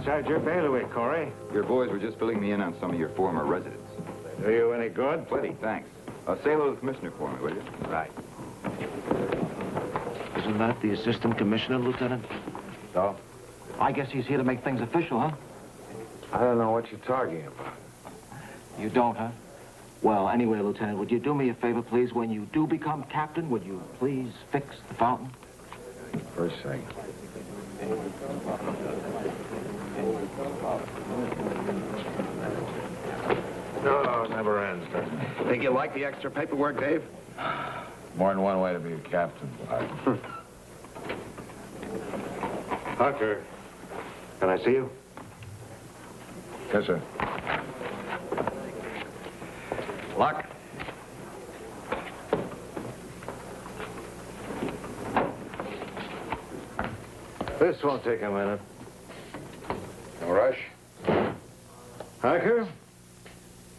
inside your bailiwick, Corey. Your boys were just filling me in on some of your former residents. Do you any good? Plenty, thanks. Say hello to the commissioner for me, will you? Right. Isn't that the assistant commissioner, Lieutenant? So? I guess he's here to make things official, huh? I don't know what you're talking about. You don't, huh? Well, anyway, Lieutenant, would you do me a favor, please? When you do become captain, would you please fix the fountain? First thing. No, it never ends, does it? Think you like the extra paperwork, Dave? More than one way to be a captain. Hucker, can I see you? Yes, sir. Luck? This won't take a minute. No rush? Hucker,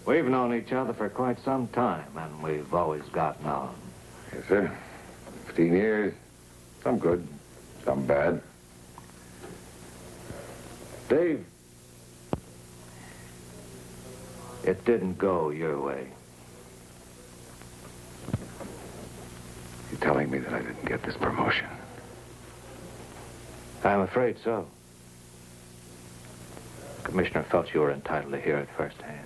we've known each other for quite some time, and we've always gotten on. Yes, sir. 15 years. Some good, some bad. Dave, it didn't go your way. You're telling me that I didn't get this promotion? I'm afraid so. The commissioner felt you were entitled to hear it firsthand.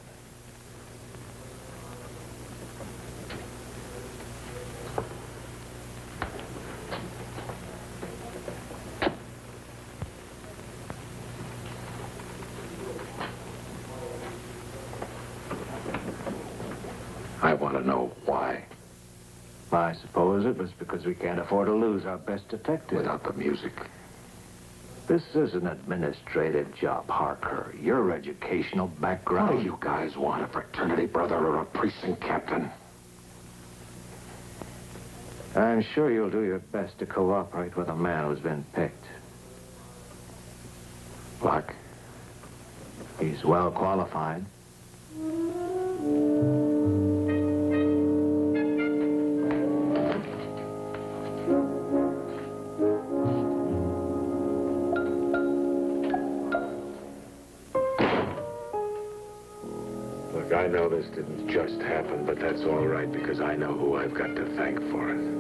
I want to know why. I suppose it was because we can't afford to lose our best detective. Without the music. This is an administrative job, Harker. Your educational background... What do you guys want, a fraternity brother or a precinct captain? I'm sure you'll do your best to cooperate with a man who's been picked. Luck? He's well qualified. Look, I know this didn't just happen, but that's all right because I know who I've got to thank for it.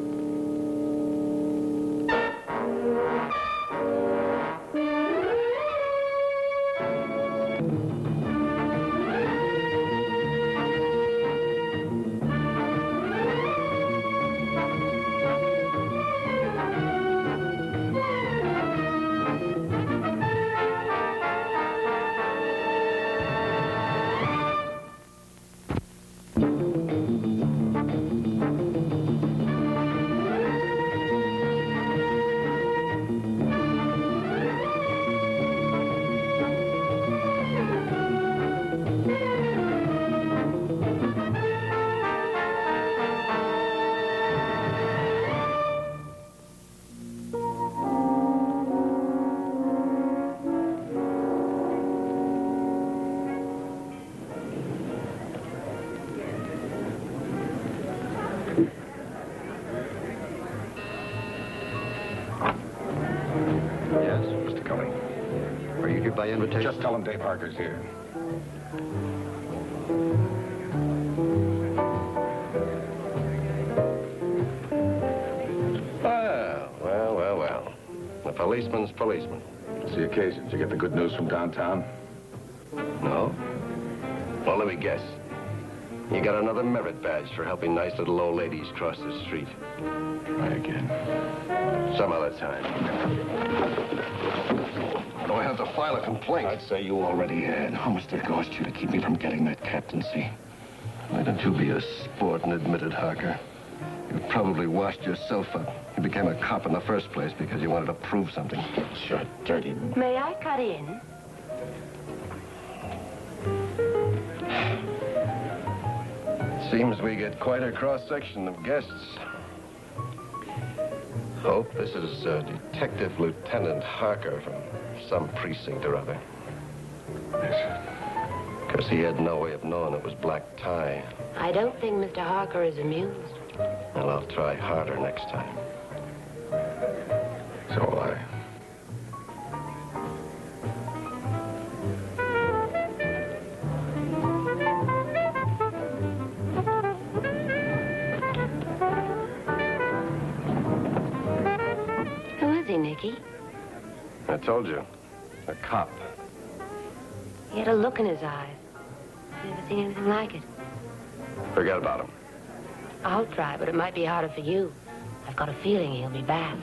By invitation? Just tell him Dave Harker's here. Well. The policeman's policeman. It's the occasion. Did you get the good news from downtown? No? Well, let me guess. You got another merit badge for helping nice little old ladies cross the street. Try again. Some other time. Do I have to file a complaint? I'd say you already had. How much did it cost you to keep me from getting that captaincy? Why don't you be a sport and admit it, Harker? You probably washed yourself up. You became a cop in the first place because you wanted to prove something. Sure, dirty. May I cut in? Seems we get quite a cross-section of guests. Hope this is Detective Lieutenant Harker from some precinct or other. Yes. Because he had no way of knowing it was black tie. I don't think Mr. Harker is amused. Well, I'll try harder next time. So will I. he? I told you. A cop. He had a look in his eyes. I've never seen anything like it. Forget about him. I'll try, but it might be harder for you. I've got a feeling he'll be back.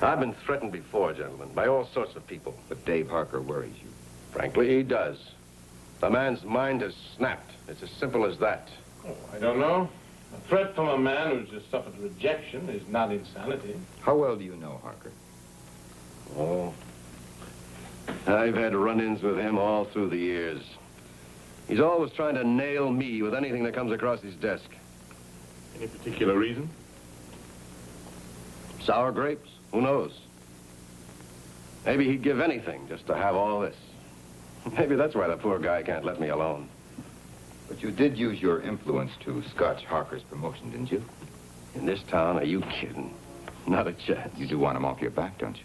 I've been threatened before, gentlemen, by all sorts of people. But Dave Harker worries you. Frankly, he does. The man's mind has snapped. It's as simple as that. Oh, I don't know. A threat from a man who's just suffered rejection is not insanity. How well do you know Harker? Oh, I've had run-ins with him all through the years. He's always trying to nail me with anything that comes across his desk. Any particular reason? Sour grapes? Who knows? Maybe he'd give anything just to have all this. Maybe that's why the poor guy can't let me alone. But you did use your influence to scotch Harker's promotion, didn't you? In this town, are you kidding? Not a chance. You do want him off your back, don't you?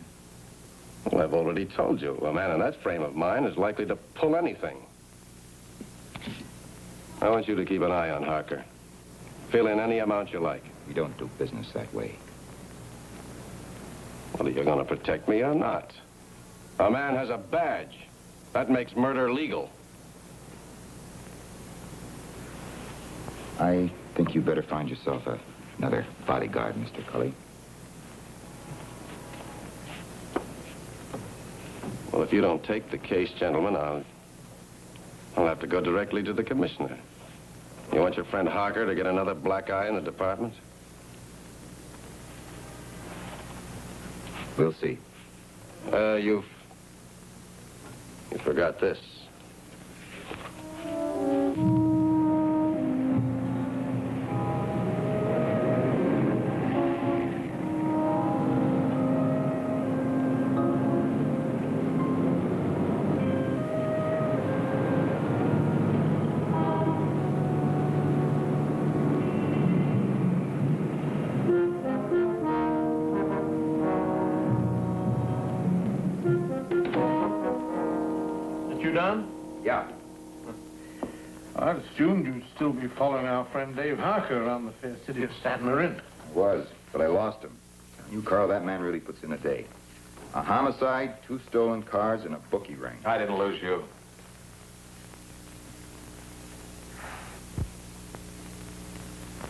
Well, I've already told you. A man in that frame of mind is likely to pull anything. I want you to keep an eye on Harker. Fill in any amount you like. We don't do business that way. Well, are you going to protect me or not? A man has a badge. That makes murder legal. I think you better find yourself another bodyguard, Mr. Cully. Well, if you don't take the case, gentlemen, I'll have to go directly to the commissioner. You want your friend Harker to get another black eye in the department? We'll see. You forgot this. Done? Yeah. I'd assumed you'd still be following our friend Dave Harker around the fair city of San Marin. I was, but I lost him. You, Carl, that man really puts in a day. A homicide, 2 stolen cars, and a bookie ring. I didn't lose you.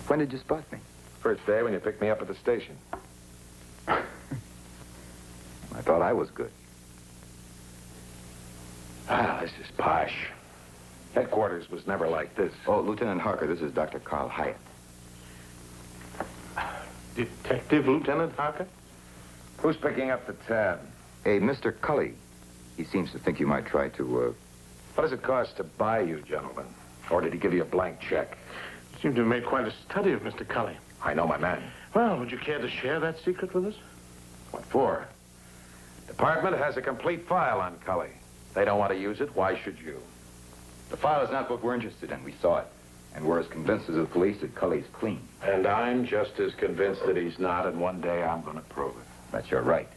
When did you spot me? First day when you picked me up at the station. I thought I was good. Ah, this is posh. Headquarters was never like this. Oh, Lieutenant Harker, this is Dr. Carl Hyatt. Detective Lieutenant Harker? Who's picking up the tab? Hey, Mr. Cully. He seems to think you might try to, What does it cost to buy you, gentlemen? Or did he give you a blank check? You seem to have made quite a study of Mr. Cully. I know my man. Well, would you care to share that secret with us? What for? Department has a complete file on Cully. They don't want to use it. Why should you? The file is not what we're interested in. We saw it. And we're as convinced as the police that Cully's clean. And I'm just as convinced that he's not, and one day I'm going to prove it. That's your right.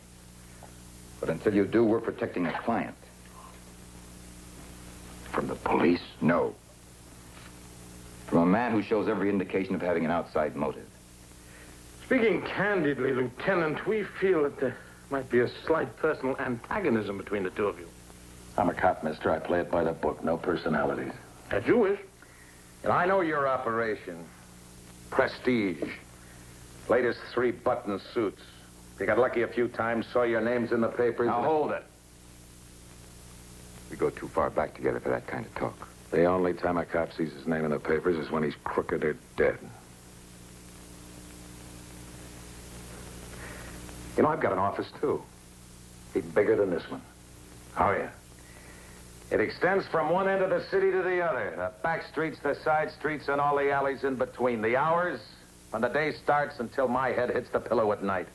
But until you do, we're protecting a client. From the police? No. From a man who shows every indication of having an outside motive. Speaking candidly, Lieutenant, we feel that there might be a slight personal antagonism between the two of you. I'm a cop, mister. I play it by the book. No personalities. As you wish. And I know your operation. Prestige. Latest 3-button suits. You got lucky a few times, saw your names in the papers. Now, hold it. We go too far back together for that kind of talk. The only time a cop sees his name in the papers is when he's crooked or dead. You know, I've got an office, too. Even bigger than this one. Oh, yeah. It extends from one end of the city to the other. The back streets, the side streets, and all the alleys in between. The hours when the day starts until my head hits the pillow at night.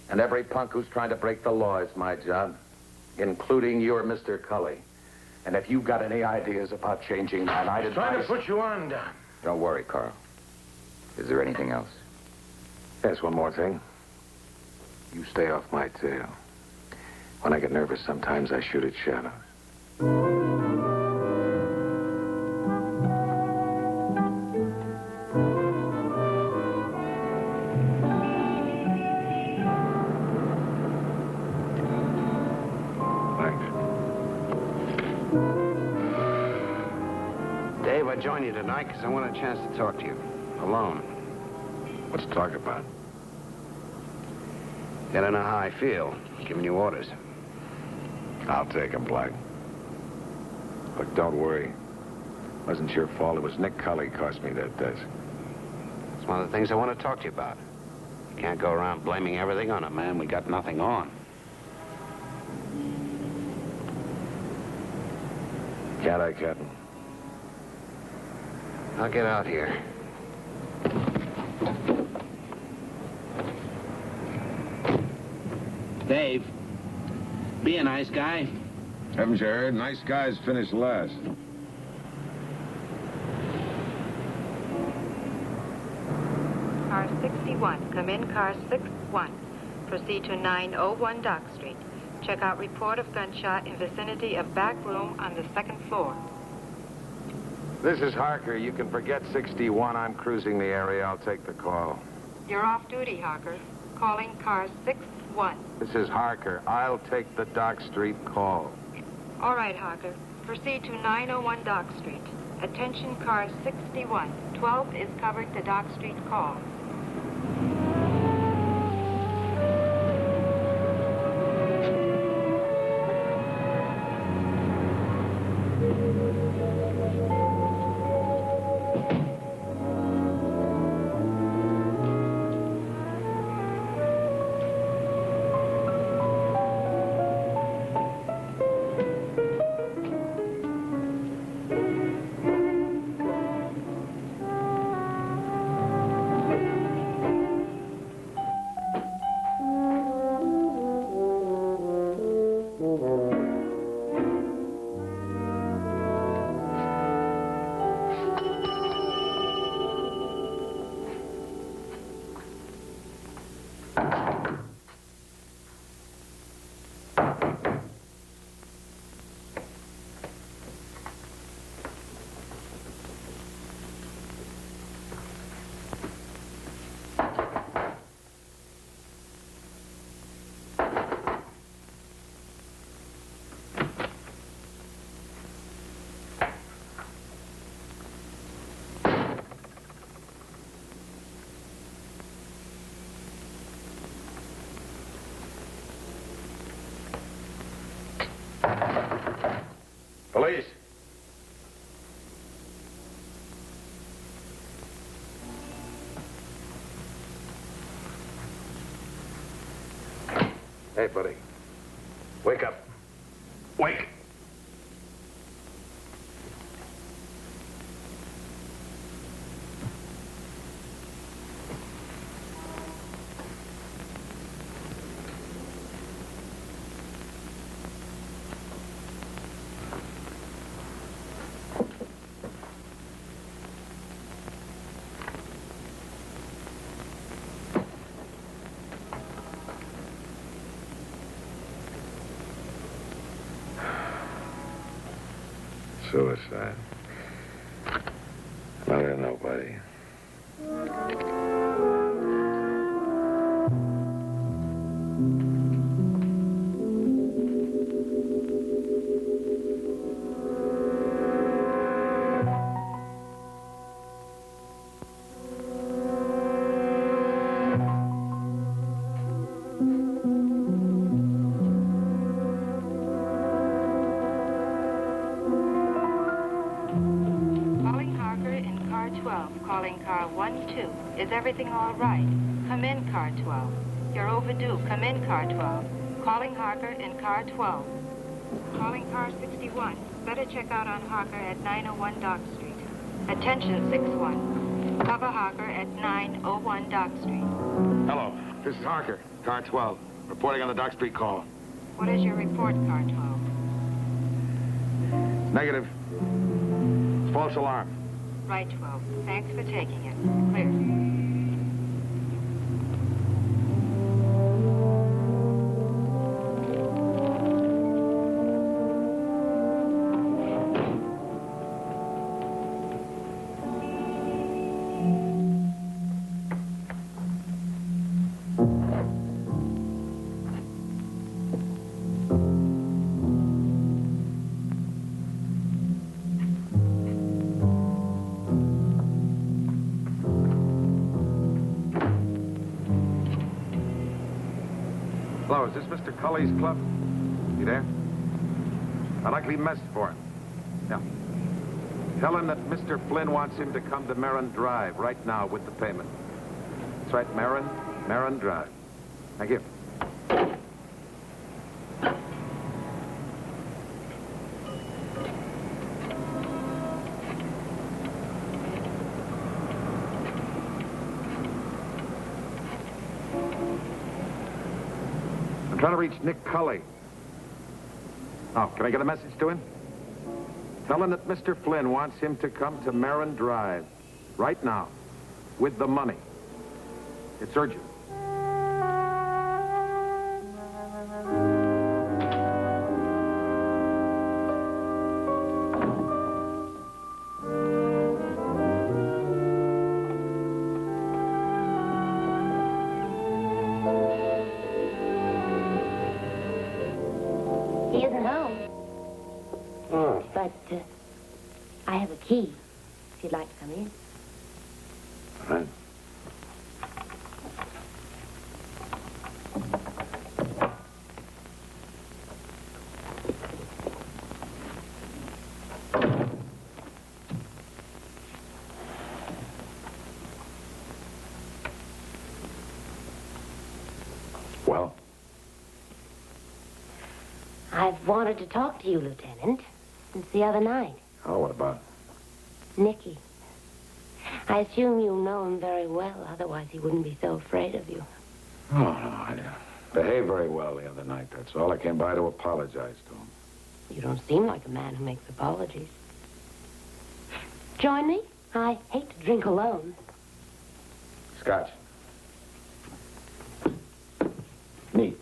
And every punk who's trying to break the law is my job, including your Mr. Cully. And if you've got any ideas about changing that, I'd advise... Trying to put you on, Don. Don't worry, Carl. Is there anything else? Yes, one more thing. You stay off my tail. When I get nervous, sometimes I shoot at shadows. Dave, I joined you tonight because I want a chance to talk to you. Alone. What's to talk about? Gotta know how I feel. Giving you orders. I'll take him, Black. Look, don't worry. Wasn't your fault. It was Nick Cully cost me that desk. It's one of the things I want to talk to you about. You can't go around blaming everything on a man we got nothing on. Can't I, Captain? I'll get out here. Dave, be a nice guy. Haven't you heard? Nice guys finish last. Car 61. Come in, car 61. Proceed to 901 Dock Street. Check out report of gunshot in vicinity of back room on the second floor. This is Harker. You can forget 61. I'm cruising the area. I'll take the call. You're off duty, Harker. Calling car 61. This is Harker. I'll take the Dock Street call. All right, Harker. Proceed to 901 Dock Street. Attention, car 61. 12 is covered the Dock Street call. Police. Hey, buddy. Wake up. Wake. Suicide. Murder nobody. Calling car 12. Is everything all right? Come in, car 12. You're overdue. Come in, car 12. Calling Harker in car 12. Calling car 61. Better check out on Harker at 901 Dock Street. Attention, 61. Cover Harker at 901 Dock Street. Hello. This is Harker, car 12. Reporting on the Dock Street call. What is your report, car 12? Negative. False alarm. Right, 12. Thanks for taking it. Clear. Hello, is this Mr. Cully's club? You there? I'd like to leave a message for him. Yeah. Tell him that Mr. Flynn wants him to come to Marin Drive right now with the payment. That's right, Marin Drive. Thank you. I'm trying to reach Nick Cully. Oh, can I get a message to him? Tell him that Mr. Flynn wants him to come to Marin Drive right now with the money. It's urgent. He isn't home. Oh. But I have a key, if you'd like to come in. All right. Well, I've wanted to talk to you, Lieutenant, since the other night. oh, what about? Nicky. I assume you know him very well, otherwise he wouldn't be so afraid of you. Oh, no, I behaved very well the other night. That's all. I came by to apologize to him. You don't seem like a man who makes apologies. Join me? I hate to drink alone. Scotch. Neat.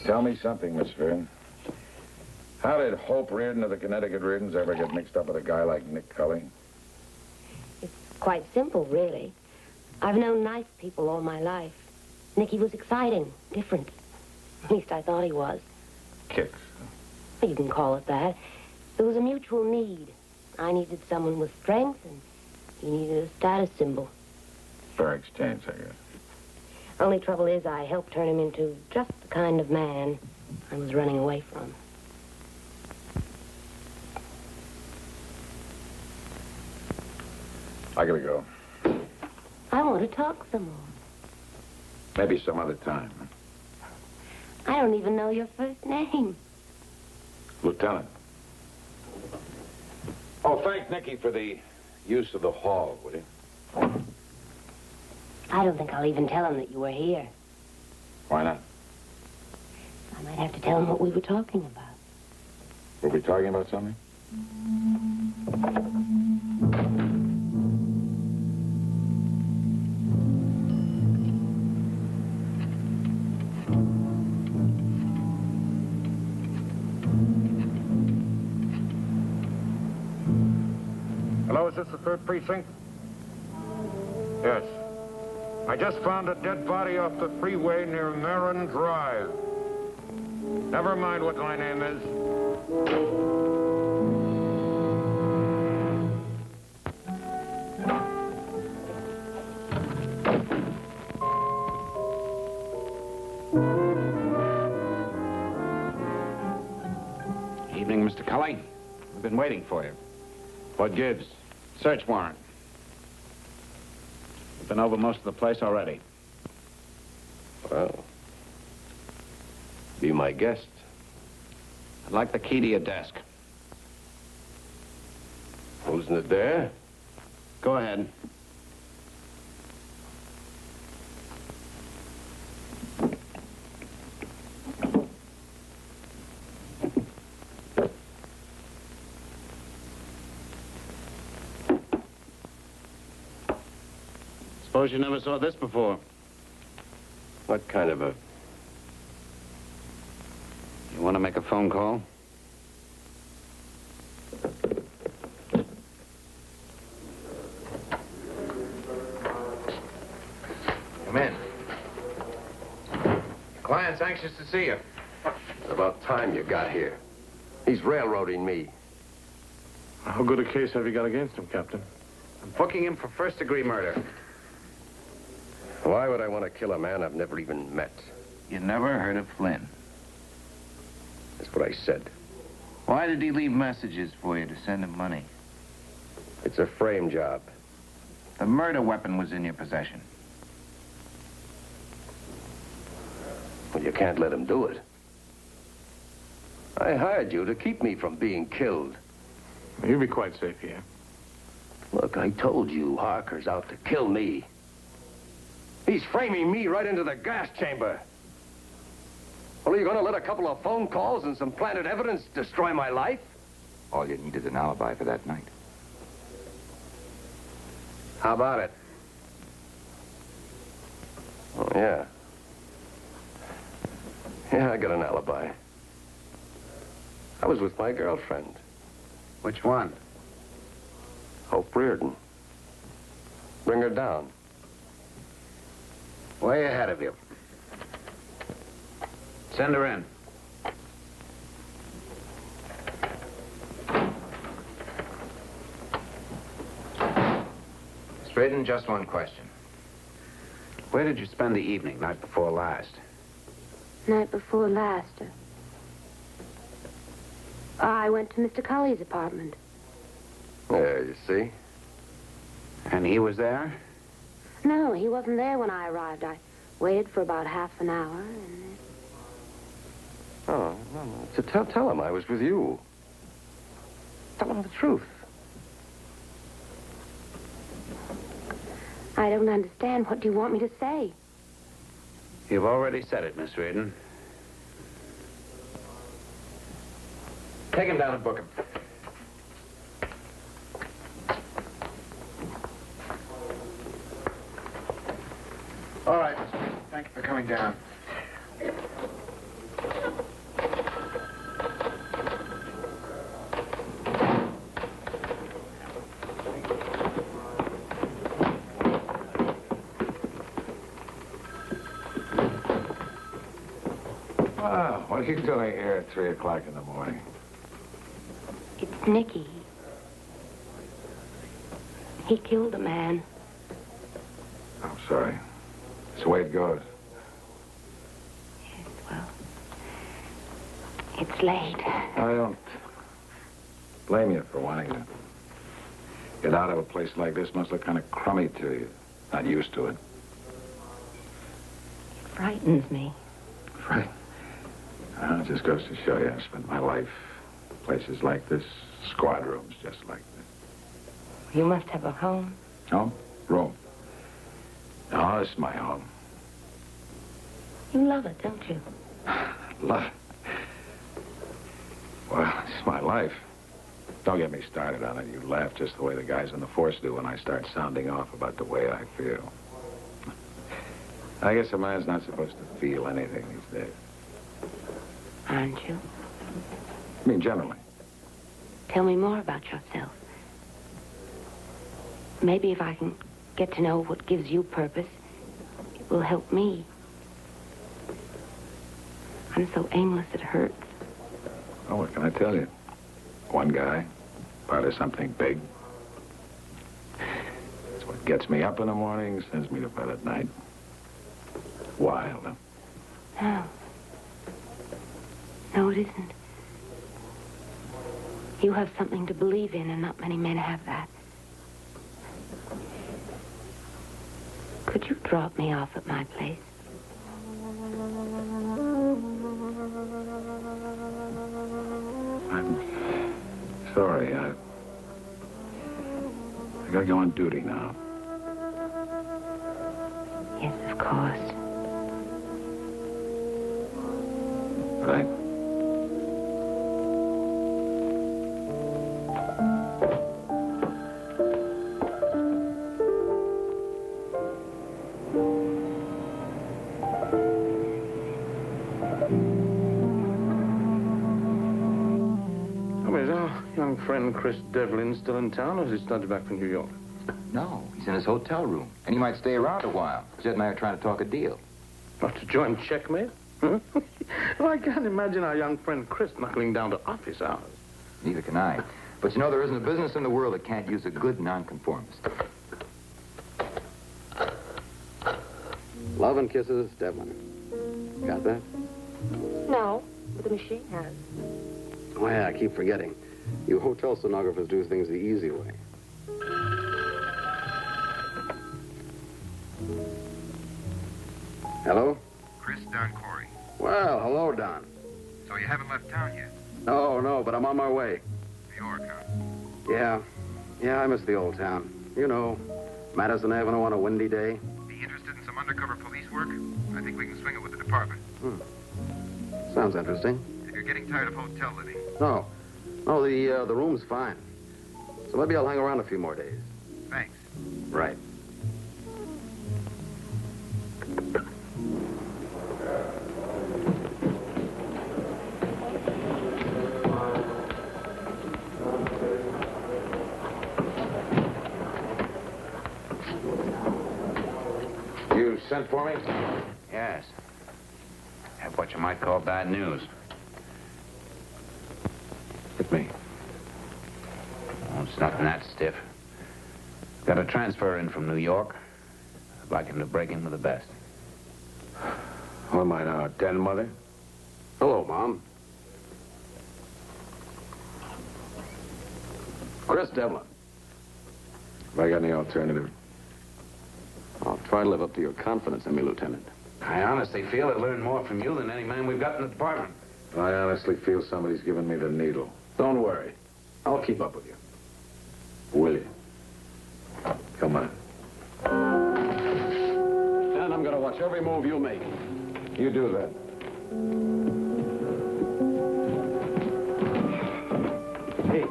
Tell me something, Miss Fern. How did Hope Reardon of the Connecticut Reardons ever get mixed up with a guy like Nick Cully? It's quite simple, really. I've known nice people all my life. Nicky was exciting, different. At least I thought he was. Kicks. You can call it that. There was a mutual need. I needed someone with strength, and he needed a status symbol. Fair exchange, I guess. Only trouble is I helped turn him into just the kind of man I was running away from. I gotta go. I want to talk some more. Maybe some other time. I don't even know your first name. Lieutenant. Oh, thank Nicky for the use of the hall, would you? I don't think I'll even tell him that you were here. Why not? I might have to tell him what we were talking about. Were we talking about something? Hello, is this the 3rd precinct? Yes. I just found a dead body off the freeway near Marin Drive. Never mind what my name is. Evening, Mr. Cully. I've been waiting for you. What gives? Search warrant. We've been over most of the place already. Well, be my guest. I'd like the key to your desk. Isn't it there? Go ahead. Suppose you never saw this before. What kind of a... You want to make a phone call? Come in. Client's anxious to see you. It's about time you got here. He's railroading me. How good a case have you got against him, Captain? I'm booking him for first-degree murder. Why would I want to kill a man I've never even met? You never heard of Flynn? That's what I said. Why did he leave messages for you to send him money? It's a frame job. The murder weapon was in your possession. Well, you can't let him do it. I hired you to keep me from being killed. You'll be quite safe here. Look, I told you Harker's out to kill me. He's framing me right into the gas chamber. Well, are you going to let a couple of phone calls and some planted evidence destroy my life? All you need is an alibi for that night. How about it? Oh, yeah. Yeah, I got an alibi. I was with my girlfriend. Which one? Hope Reardon. Bring her down. Way ahead of you. Send her in. Reardon, just one question. Where did you spend the evening, night before last? Night before last. I went to Mr. Colley's apartment. There, you see? And he was there? No, he wasn't there when I arrived. I waited for about half an hour, and... Oh, no. So tell him I was with you. Tell him the truth. I don't understand. What do you want me to say? You've already said it, Miss Reardon. Take him down and book him. All right, Miss Reardon. Thank you for coming down. Wow, what are you doing here at 3 o'clock in the morning? It's Nicky. He killed a man. I'm sorry. It's the way it goes. Yes, well, it's late. I don't blame you for wanting to get out of a place like this. Must look kind of crummy to you. Not used to it. It frightens me. Right. It just goes to show you, I spent my life in places like this, squad rooms just like this. You must have a home. Home? Room. No, this is my home. You love it, don't you? Love it. Well, it's my life. Don't get me started on it. You laugh just the way the guys in the force do when I start sounding off about the way I feel. I guess a man's not supposed to feel anything these days. Aren't you? I mean, generally. Tell me more about yourself. Maybe if I can get to know what gives you purpose, it will help me. I'm so aimless it hurts. Oh, what can I tell you? One guy, part of something big. It's what gets me up in the morning, sends me to bed at night. Wild, huh? No. No, it isn't. You have something to believe in, and not many men have that. Could you drop me off at my place? I'm sorry. I gotta go on duty now. Yes, of course. Right? Is our young friend Chris Devlin still in town, or has he started back from New York? No, he's in his hotel room, and he might stay around a while. Jed and I are trying to talk a deal. Not to join Checkmate? Well, I can't imagine our young friend Chris knuckling down to office hours. Neither can I. But you know, there isn't a business in the world that can't use a good nonconformist. Love and kisses, Devlin. Got that? No, but the machine has. Oh, yeah, I keep forgetting. You hotel stenographers do things the easy way. Hello? Chris, Don Corey. Well, hello, Don. So you haven't left town yet? No, but I'm on my way. New York, huh? Yeah, I miss the old town. You know, Madison Avenue on a windy day. Be interested in some undercover police work? I think we can swing it with the department. Sounds interesting. If you're getting tired of hotel living. No, the room's fine. So maybe I'll hang around a few more days. Thanks. Right. You sent for me? Yes. Have what you might call bad news. Hit me. Oh, it's nothing that stiff. Got a transfer in from New York. I'd like him to break in with the best. Who am I now, den mother? Hello, Mom. Chris Devlin. Have I got any alternative? I'll try to live up to your confidence in me, Lieutenant. I honestly feel I'd learn more from you than any man we've got in the department. I honestly feel somebody's giving me the needle. Don't worry. I'll keep up with you. Will you? Come on. And I'm going to watch every move you make. You do that. Hey,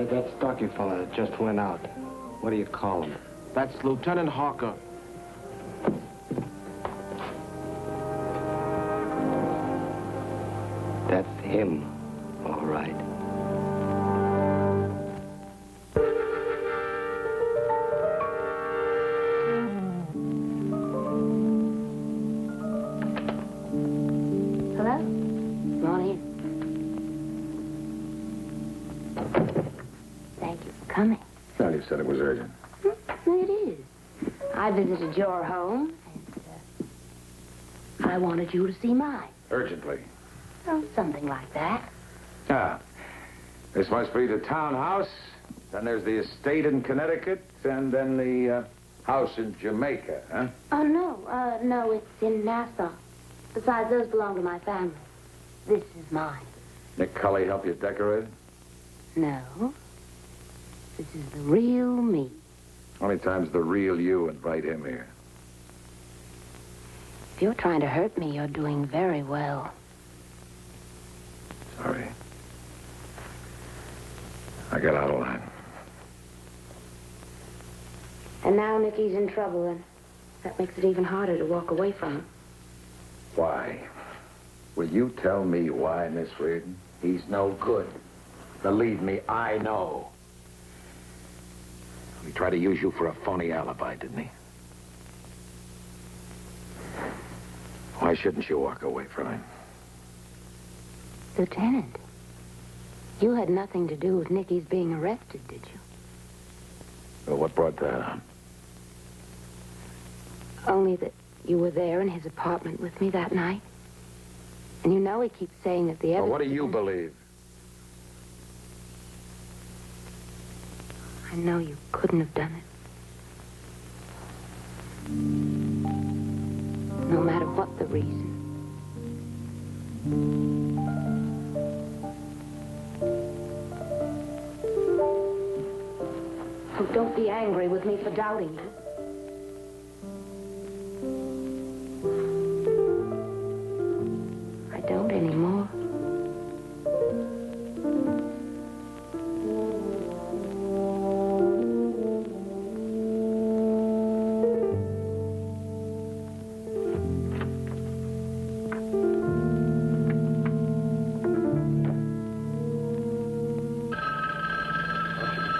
that stocky fella that just went out. What do you call him? That's Lieutenant Harker. That's him, all right. Hello? Come on in. Thank you for coming. Well, you said it was urgent. It is. I visited your home, and I wanted you to see mine. Urgently. Oh, something like that. Ah. This must be the townhouse. Then there's the estate in Connecticut, and then the house in Jamaica, huh? Oh, no, it's in Nassau. Besides, those belong to my family. This is mine. Nick Cully help you decorate it? No. This is the real me. How many times the real you invite him here? If you're trying to hurt me, you're doing very well. Sorry. I got out of line. And now Nicky's in trouble, and that makes it even harder to walk away from him. Why? Will you tell me why, Miss Reardon? He's no good. Believe me, I know. He tried to use you for a phony alibi, didn't he? Why shouldn't you walk away from him? Lieutenant, you had nothing to do with Nicky's being arrested, did you? Well, what brought that on? Only that you were there in his apartment with me that night. And you know he keeps saying that the Well, evidence... what do you believe? I know you couldn't have done it. No matter what the reason. Oh, don't be angry with me for doubting you. I don't anymore.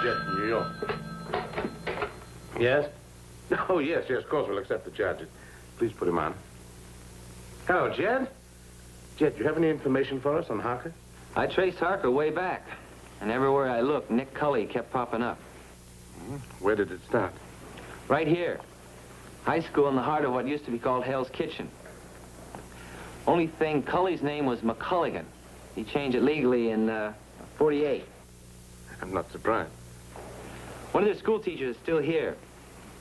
Jet from New York. Yes? Oh, yes, of course we'll accept the charges. Please put him on. Hello, Jed. Jed, do you have any information for us on Harker? I traced Harker way back. And everywhere I looked, Nick Cully kept popping up. Where did it start? Right here. High school in the heart of what used to be called Hell's Kitchen. Only thing, Cully's name was McCulligan. He changed it legally in 48. I'm not surprised. One of their school teachers is still here.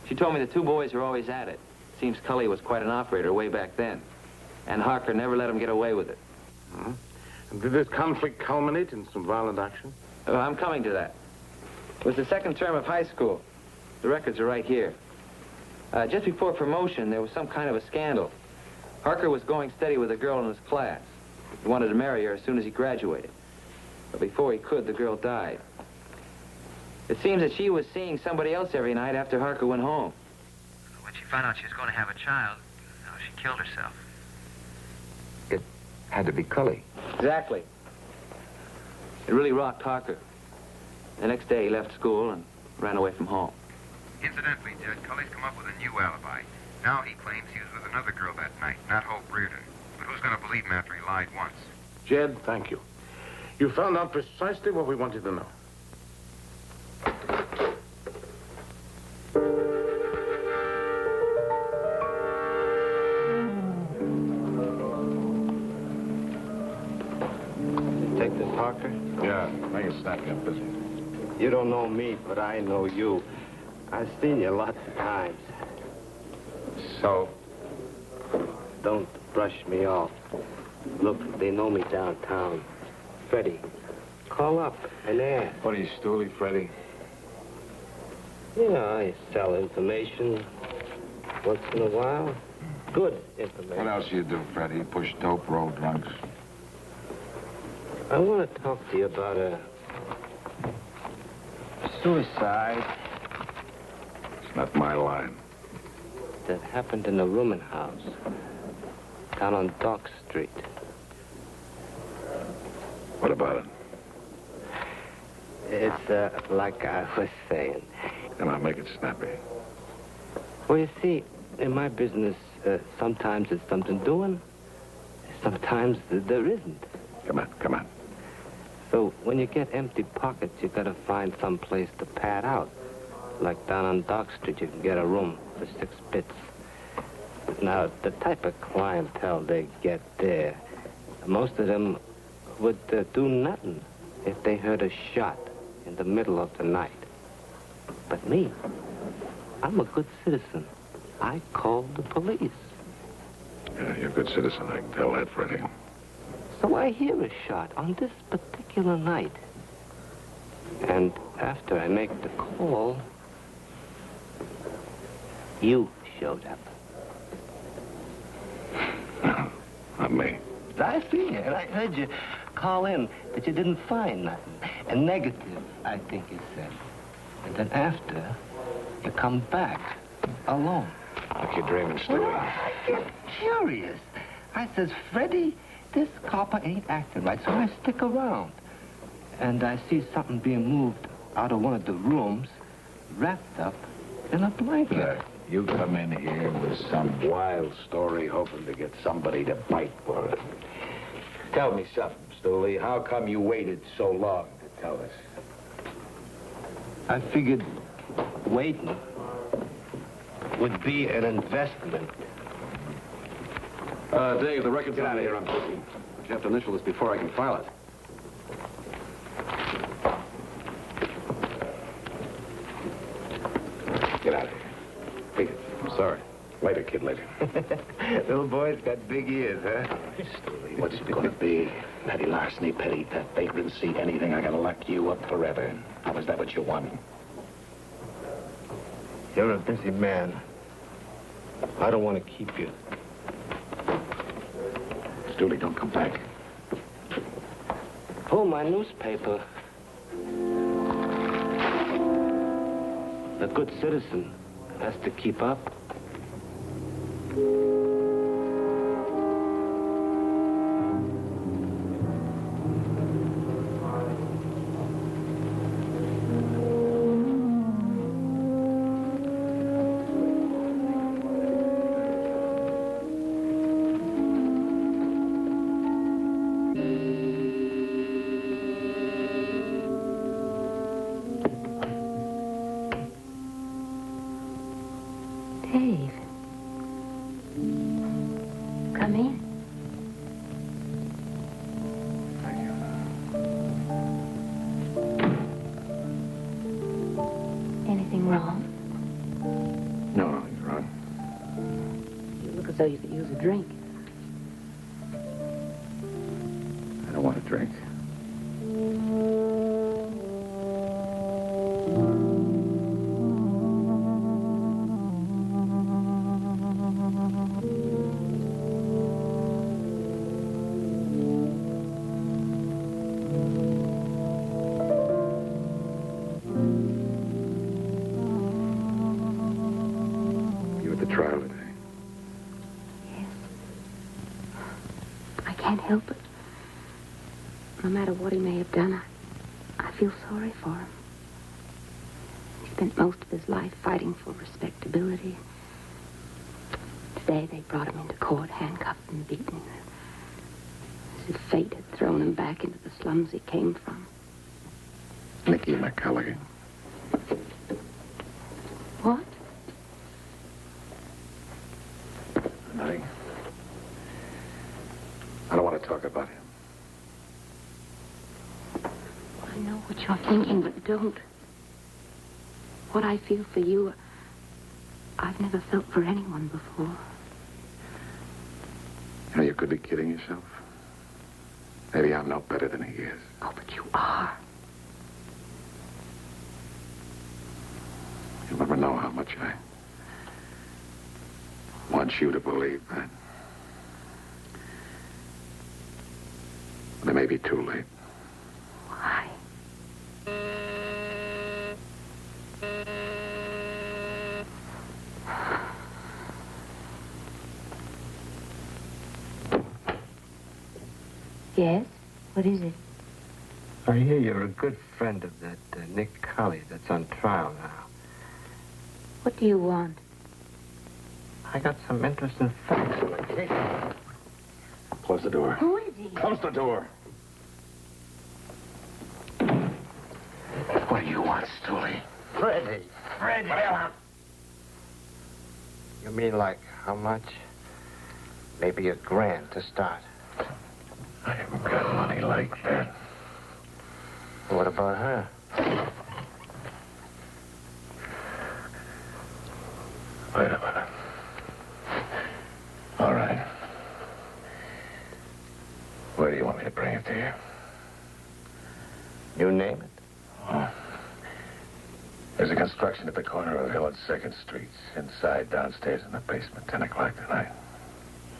She told me the two boys are always at it. Seems Cully was quite an operator way back then. And Harker never let him get away with it. Hmm? And did this conflict culminate in some violent action? Oh, I'm coming to that. It was the second term of high school. The records are right here. Just before promotion, there was some kind of a scandal. Harker was going steady with a girl in his class. He wanted to marry her as soon as he graduated. But before he could, the girl died. It seems that she was seeing somebody else every night after Harker went home. When she found out she was going to have a child, she killed herself. It had to be Cully. Exactly. It really rocked Harker. The next day, he left school and ran away from home. Incidentally, Judge, Cully's come up with a new alibi. Now he claims he was with another girl that night, not Hope Reardon. But who's going to believe him after he lied once? Jed, thank you. You found out precisely what we wanted to know. Detective Harker? Yeah, make it snappy. I'm busy. You don't know me, but I know you. I've seen you lots of times. So? Don't brush me off. Look, they know me downtown. Freddie, call up and ask. What are you, Stooley, Freddie? You know, I sell information once in a while. Good information. What else do you do, Freddie? Push dope, roll drunks. I want to talk to you about a suicide It's not my line. that happened in a rooming house down on Dock Street. What about it? It's like I was saying. Come on, make it snappy. Well, you see, in my business, sometimes it's something doing. Sometimes there isn't. Come on, come on. So when you get empty pockets, you gotta find some place to pad out. Like down on Dock Street, you can get a room for 6 bits. Now, the type of clientele they get there, most of them would do nothing if they heard a shot in the middle of the night. But me, I'm a good citizen. I call the police. Yeah, you're a good citizen. I can tell that, Freddie. So I hear a shot on this particular night. And after I make the call, you showed up. No, not me. I see it. I heard you call in that you didn't find nothing. A negative, I think you said. And then after, you come back alone. Like you're dreaming, Stewie. Well, I get curious. I says, Freddie, this copper ain't acting right, so I stick around. And I see something being moved out of one of the rooms, wrapped up in a blanket. Look, you come in here with some wild story hoping to get somebody to bite for it. Tell me something, Stooley. How come you waited so long to tell us? I figured waiting would be an investment. Dave, the record's out of here. I'm busy. But you have to initial this before I can file it. Get out of here. Beat it. I'm sorry. Later, kid, later. Little boy's got big ears, huh? Stooley, what's it gonna be? Petty larceny, petty theft, vagrancy, anything. I gotta lock you up forever. How is that what you want? You're a busy man. I don't want to keep you. Stooley, don't come back. Oh, my newspaper. A good citizen has to keep up. Dave, as though you could use a drink. I don't want a drink. You at the trial today? Yes. I can't help it. No matter what he may have done, I feel sorry for him. He spent most of his life fighting for respectability. Today they brought him into court, handcuffed and beaten. As if fate had thrown him back into the slums he came from. Nicky McCullough. What? Nothing. I don't want to talk about him. I know what you're thinking, but don't. What I feel for you, I've never felt for anyone before. You know, you could be kidding yourself. Maybe I'm no better than he is. Oh, but you are. You'll never know how much I want you to believe that. But it may be too late. Why? Yes? What is it? I hear you're a good friend of that Nick Colley that's on trial now. What do you want? I got some interesting facts on the case. Close the door. Who is he? Close the door. What do you want, Stooley? Freddie. Fred, what do you want? You mean like how much? Maybe $1,000 to start. I haven't got money like that. What about her? Wait a minute. All right. Where do you want me to bring it to you? You name it. Oh. There's a construction at the corner of Hill and 2nd Streets. Inside, downstairs, in the basement. 10 o'clock tonight.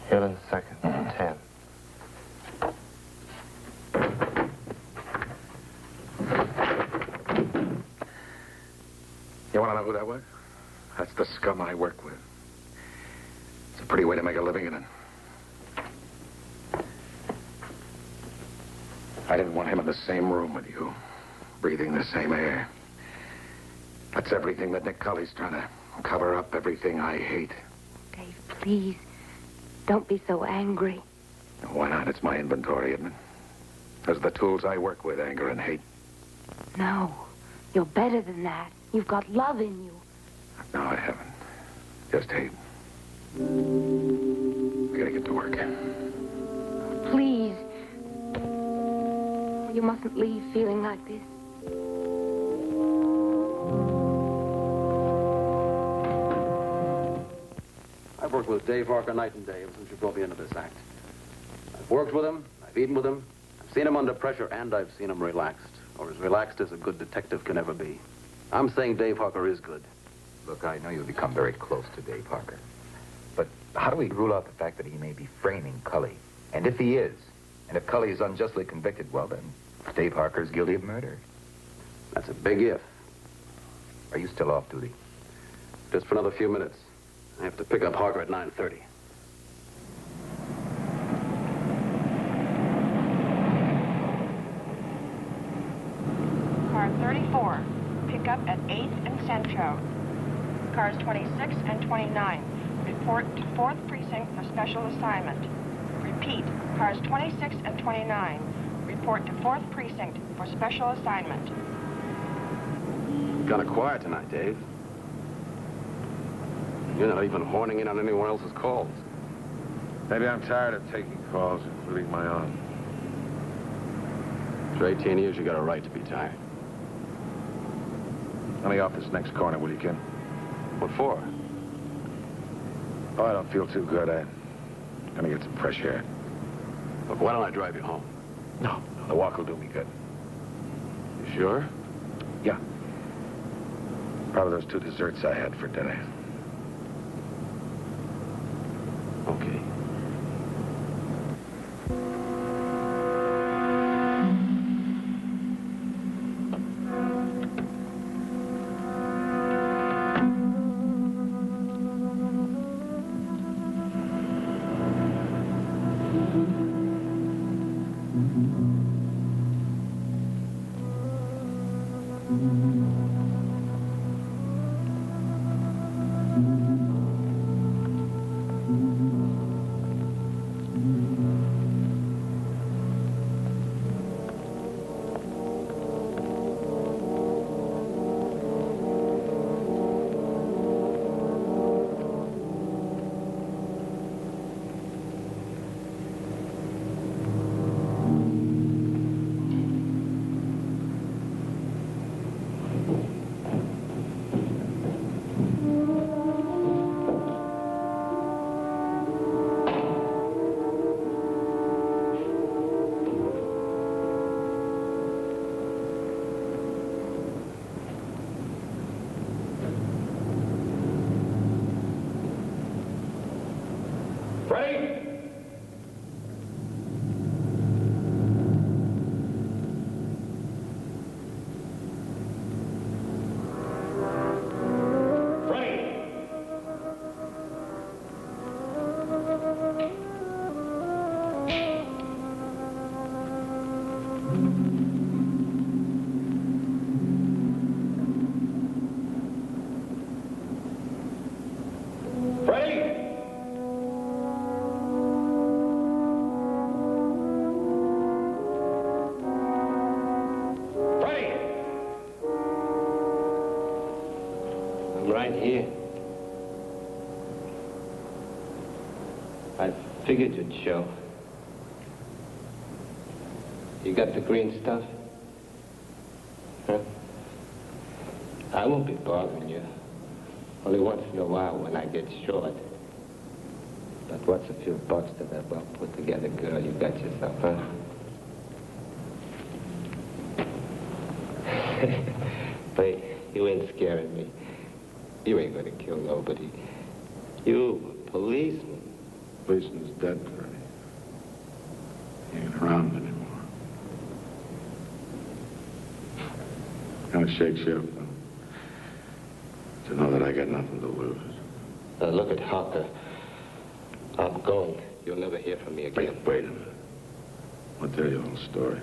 Hill and 2nd, 10. You want to know who that was? That's the scum I work with. It's a pretty way to make a living in it. I didn't want him in the same room with you, breathing the same air. That's everything that Nick Cully's trying to cover up, everything I hate. Dave, please. Don't be so angry. Why not? It's my inventory, isn't it? Those are the tools I work with, anger and hate. No. You're better than that. You've got love in you. No, I haven't. Just hate. I gotta get to work. Please. You mustn't leave feeling like this. I've worked with Dave Harker night and day ever since you brought me into this act. I've worked with him, I've eaten with him, I've seen him under pressure, and I've seen him relaxed. Or as relaxed as a good detective can ever be. I'm saying Dave Harker is good. Look, I know you've become very close to Dave Harker. But how do we rule out the fact that he may be framing Cully? And if he is, and if Cully is unjustly convicted, well then, Dave Harker is guilty of murder. That's a big if. Are you still off duty? Just for another few minutes. I have to pick up Harker at 9:30. Car 34, pick up at 8th and Centro. Cars 26 and 29, report to 4th Precinct for special assignment. Repeat, cars 26 and 29, report to 4th Precinct for special assignment. Kind of quiet tonight, Dave. You're not even horning in on anyone else's calls. Maybe I'm tired of taking calls, including my own. For 18 years, you got a right to be tired. Let me off this next corner, will you, Kim? What for? Oh, I don't feel too good. I'm gonna get some fresh air. Look, why don't I drive you home? No, the walk will do me good. You sure? Yeah. Probably those 2 desserts I had for dinner. Okay. Right here. I figured you'd show. You got the green stuff? Huh? I won't be bothering you. Only once in a while when I get short. But what's a few bucks to that well put together girl you got yourself, huh? Wait, you ain't scaring me. You ain't gonna kill nobody. You, a policeman. Policeman's dead, Freddie. He ain't around anymore. Kind of shakes you up, though. To know that I got nothing to lose. Look at Harker. I'm going. You'll never hear from me again. Wait a minute. I'll tell you a whole story.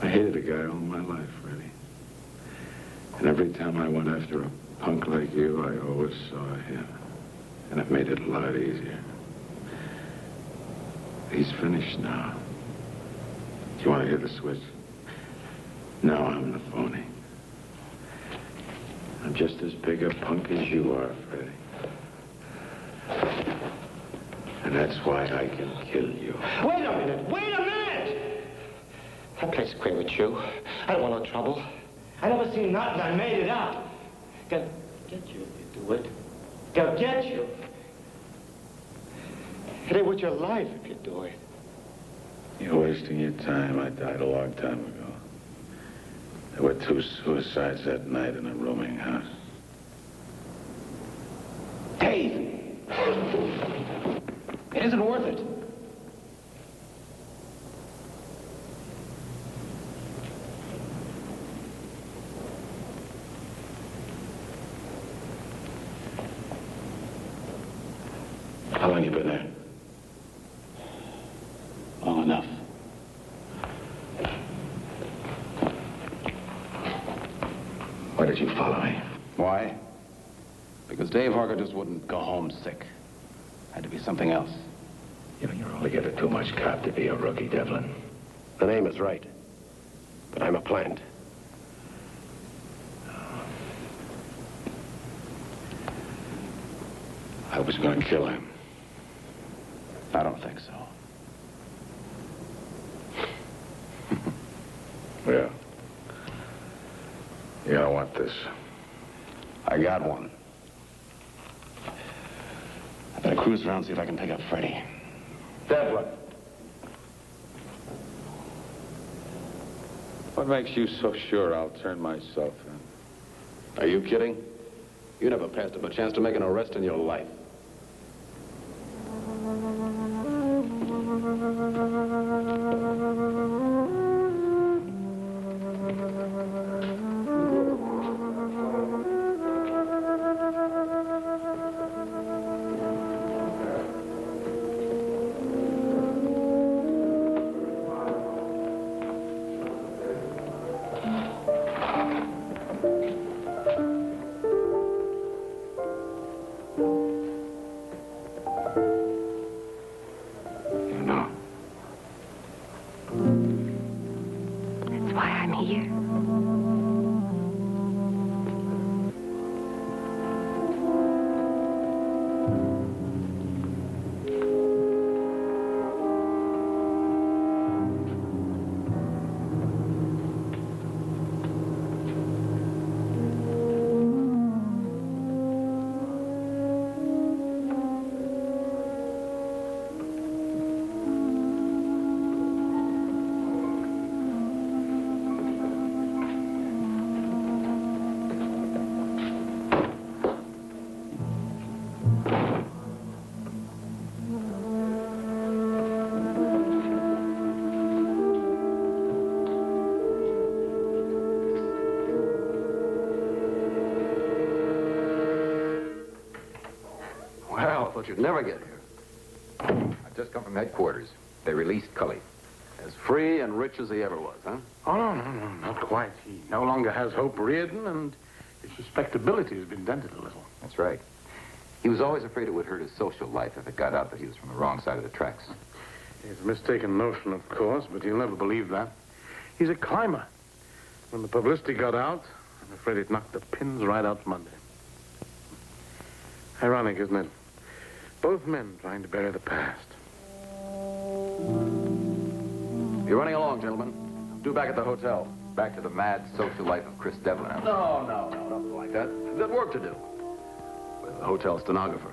I hated a guy all my life, Freddie. And every time I went after a punk like you, I always saw him. And it made it a lot easier. He's finished now. Do you want to hear the switch? Now I'm the phony. I'm just as big a punk as you are, Freddie. And that's why I can kill you. Wait a minute! Wait a minute! I play square with you. I don't want no trouble. I never seen nothing. I made it up. They'll get you if you do it. They'll get you. It ain't worth your life if you do it. You're wasting your time. I died a long time ago. There were 2 suicides that night in a rooming house. Dave! It isn't worth it. How long you been there? Long enough. Why did you follow me? Why? Because Dave Harker just wouldn't go home sick. Had to be something else. You know, you're only getting too much cop to be a rookie, Devlin. The name is right. But I'm a plant. I was going to kill him. I don't think so. Yeah. You don't want this. I got one. cruise around, see if I can pick up Freddie. Devlin. What makes you so sure I'll turn myself in? Are you kidding? You never passed up a chance to make an arrest in your life. That's why I'm here. Well, I thought you'd never get here. I've just come from headquarters. They released Cully. As free and rich as he ever was, huh? Oh, no, not quite. He no longer has Hope Reardon, and his respectability has been dented a little. That's right. He was always afraid it would hurt his social life if it got out that he was from the wrong side of the tracks. It's a mistaken notion, of course, but you'll never believe that. He's a climber. When the publicity got out, I'm afraid it knocked the pins right out from under him. Ironic, isn't it? Both men trying to bury the past. You're running along, gentlemen. Due back at the hotel. Back to the mad social life of Chris Devlin. No, nothing like that. I've got work to do. With the hotel stenographer.